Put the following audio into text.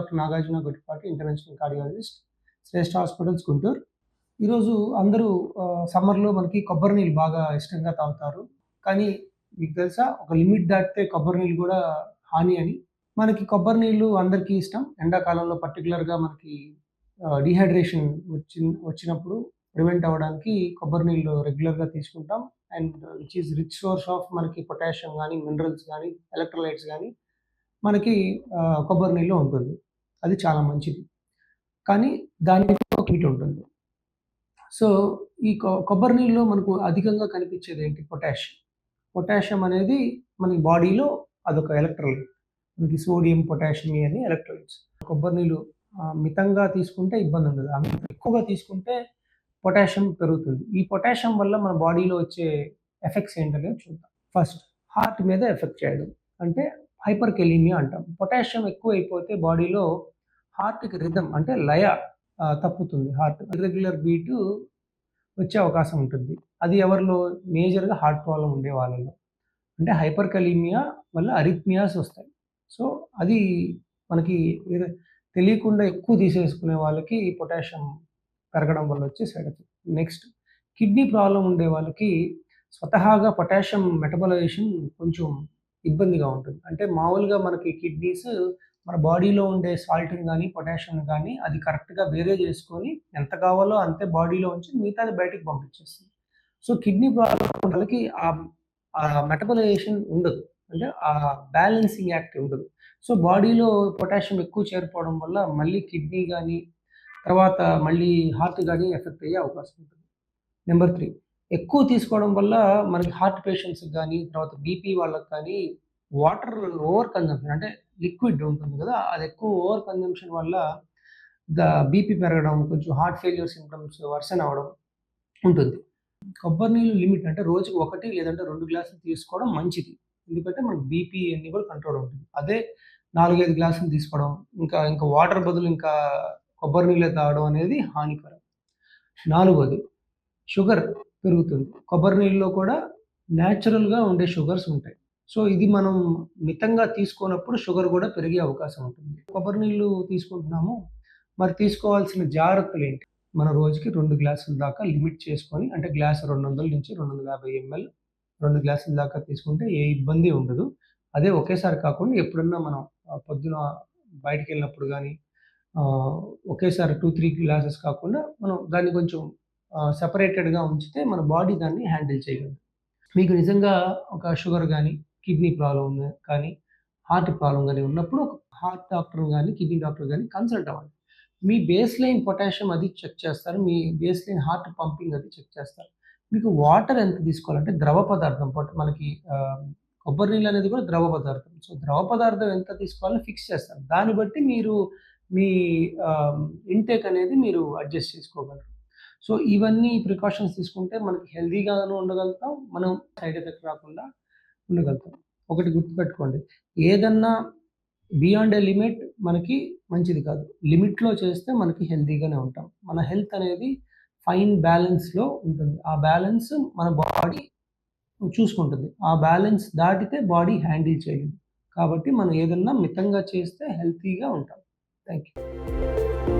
Doctor Nagarjuna Gudipati, interventional cardiologist, Shreshta hospitals, Guntur. ఈరోజు అందరూ సమ్మర్‌లో మనకి కొబ్బరి నీళ్ళు బాగా ఇష్టంగా తాగుతారు. కానీ మీకు తెలుసా? ఒక లిమిట్ దాటితే కొబ్బరి నీళ్ళు గూడా హాని అని. మనకి కొబ్బరి నీళ్ళు అందరికీ ఇష్టం. ఎండాకాలంలో పర్టిక్యులర్‌గా మనకి డీహైడ్రేషన్ వచ్చినప్పుడు ప్రివెంట్ అవ్వడానికి కొబ్బరి నీళ్ళు రెగ్యులర్‌గా తీసుకుంటాం. And which is rich source of మనకి పొటాషియం గానీ, మినరల్స్ గానీ, ఎలక్ట్రోలైట్స్ గానీ మనకి కొబ్బరి నీళ్ళలో ఉంటుంది. అది చాలా మంచిది. కానీ దానికి ఒక లిమిట్ ఉంటుంది. సో, ఈ కొబ్బరి నీళ్ళలో మనకు అధికంగా కనిపించేదేంటి? పొటాషియం. పొటాషియం అనేది మనకి బాడీలో అదొక ఎలక్ట్రోలైట్. మనకి సోడియం, పొటాషియం అని ఎలక్ట్రోలైట్స్. కొబ్బరి నీళ్ళు మితంగా తీసుకుంటే ఇబ్బందుండదు. ఎక్కువగా తీసుకుంటే పొటాషియం పెరుగుతుంది. ఈ పొటాషియం వల్ల మన బాడీలో వచ్చే ఎఫెక్ట్స్ ఏంటనేది చూద్దాం. ఫస్ట్ హార్ట్ మీద ఎఫెక్ట్ చేయడం. అంటే హైపర్‌కెలీమియా అంటాం. పొటాషియం ఎక్కువైపోతే బాడీలో హార్ట్‌కి రిథమ్ అంటే లయ తప్పుతుంది. హార్ట్ ఇర్రెగ్యులర్ బీటు వచ్చే అవకాశం ఉంటుంది. అది ఎవరిలో? మేజర్‌గా హార్ట్ ప్రాబ్లమ్ ఉండే వాళ్ళలో. అంటే హైపర్‌కెలీమియా వల్ల అరిథ్మియాస్ వస్తాయి. సో, అది మనకి తెలియకుండా ఎక్కువ తీసేసుకునే వాళ్ళకి పొటాషియం పెరగడం వల్ల వచ్చే side effect. Next kidney problem ఉండే వాళ్ళకి స్వతహాగా పొటాషియం మెటబలైజేషన్ కొంచెం ఇబ్బందిగా ఉంటుంది. అంటే మామూలుగా మనకి కిడ్నీస్ మన బాడీలో ఉండే సాల్ట్‌ని గానీ, పొటాషియంని గానీ అది కరెక్ట్‌గా వేరే చేసుకొని ఎంత కావాలో అంతే బాడీలో ఉంచి మిగతాది బయటికి పంపించేస్తుంది. సో, కిడ్నీ ప్రాబ్లమ్ వాళ్ళకి మెటబలైజేషన్ ఉండదు. అంటే బ్యాలెన్సింగ్ యాక్ట్ ఉండదు. సో, బాడీలో పొటాషియం ఎక్కువ చేరిపోవడం వల్ల మళ్ళీ కిడ్నీ గానీ, తర్వాత మళ్ళీ హార్ట్ గానీ ఎఫెక్ట్ అయ్యే అవకాశం ఉంటుంది. నెంబర్ 3 ఎక్కువ తీసుకోవడం వల్ల మనకి హార్ట్ పేషెంట్స్‌కి గానీ, తర్వాత బీపీ వాళ్ళకి కానీ వాటర్ ఓవర్ కన్జంప్షన్ అంటే లిక్విడ్ ఉంటుంది కదా! అది ఎక్కువ ఓవర్ కన్జంప్షన్ వల్ల బీపీ పెరగడం, కొంచెం హార్ట్ ఫెయిల్యూర్ సింప్టమ్స్ వర్సెన్ అవ్వడం ఉంటుంది. కొబ్బరి నీళ్ళు లిమిట్ అంటే రోజుకి 1 లేదంటే 2 గ్లాసులు తీసుకోవడం మంచిది. ఎందుకంటే మనకి బీపీ అన్నీ కూడా కంట్రోల్ ఉంటుంది. అదే 4, 5 గ్లాసులు తీసుకోవడం, ఇంకా వాటర్ బదులు ఇంకా కొబ్బరి నీళ్ళే తాగడం అనేది హానికరం. 4వది షుగర్ పెరుగుతుంది. కొబ్బరి నీళ్ళలో కూడా నేచురల్‌గా ఉండే షుగర్స్ ఉంటాయి. సో, ఇది మనం మితంగా తీసుకోనప్పుడు షుగర్ గూడా పెరిగే అవకాశం ఉంటుంది. కొబ్బరి నీళ్ళు తీసుకుంటున్నాము. మరి తీసుకోవాల్సిన జాగ్రత్తలేంటి? మన రోజుకి 2 గ్లాసుల దాకా లిమిట్ చేసుకొని అంటే గ్లాస్ 200-250 ఎంఎల్ 2 గ్లాసుల దాకా తీసుకుంటే ఏ ఇబ్బంది ఉండదు. అదే ఒకేసారి కాకుండా ఎప్పుడన్నా మనం పొద్దున బయటికెళ్ళినప్పుడు గానీ ఒకేసారి 2, 3 గ్లాసెస్ కాకుండా మనం దాన్ని కొంచెం సెపరేటెడ్‌గా ఉంచితే మన బాడీ దాన్ని హ్యాండిల్ చేయగలదు. మీకు నిజంగా ఒక షుగర్ గానీ, కిడ్నీ ప్రాబ్లమ్ కానీ, హార్ట్ ప్రాబ్లమ్ గానీ ఉన్నప్పుడు హార్ట్ డాక్టర్‌ని గానీ, కిడ్నీ డాక్టర్ గానీ కన్సల్ట్ అవ్వండి. మీ బేస్‌లైన్ పొటాషియం అది చెక్ చేస్తారు. మీ బేస్‌లైన్ హార్ట్ పంపింగ్ అది చెక్ చేస్తారు. మీకు వాటర్ ఎంత తీసుకోవాలంటే ద్రవ పదార్థం మనకి కొబ్బరి నీళ్ళు అనేది కూడా ద్రవ పదార్థం. సో, ద్రవ పదార్థం ఎంత తీసుకోవాలో ఫిక్స్ చేస్తారు. దాన్ని బట్టి మీరు మీ ఇంటేక్ అనేది మీరు అడ్జస్ట్ చేసుకోగలరు. సో, ఇవన్నీ ప్రికాషన్స్ తీసుకుంటే మనకి హెల్తీగాను ఉండగలుగుతాం. మనం సైడ్ ఎఫెక్ట్ రాకుండా ఉండగలుగుతాం. ఒకటి గుర్తుపెట్టుకోండి. ఏదన్నా బియాండ్ ఎ లిమిట్ మనకి మంచిది కాదు. లిమిట్‌లో చేస్తే మనకి హెల్తీగానే ఉంటాం. మన హెల్త్ అనేది ఫైన్ బ్యాలెన్స్‌లో ఉంటుంది. ఆ బ్యాలెన్స్ మన బాడీ చూసుకుంటుంది. ఆ బ్యాలెన్స్ దాటితే బాడీ హ్యాండిల్ చేయలేదు. కాబట్టి మనం ఏదన్నా మితంగా చేస్తే హెల్తీగా ఉంటాం. Thank you.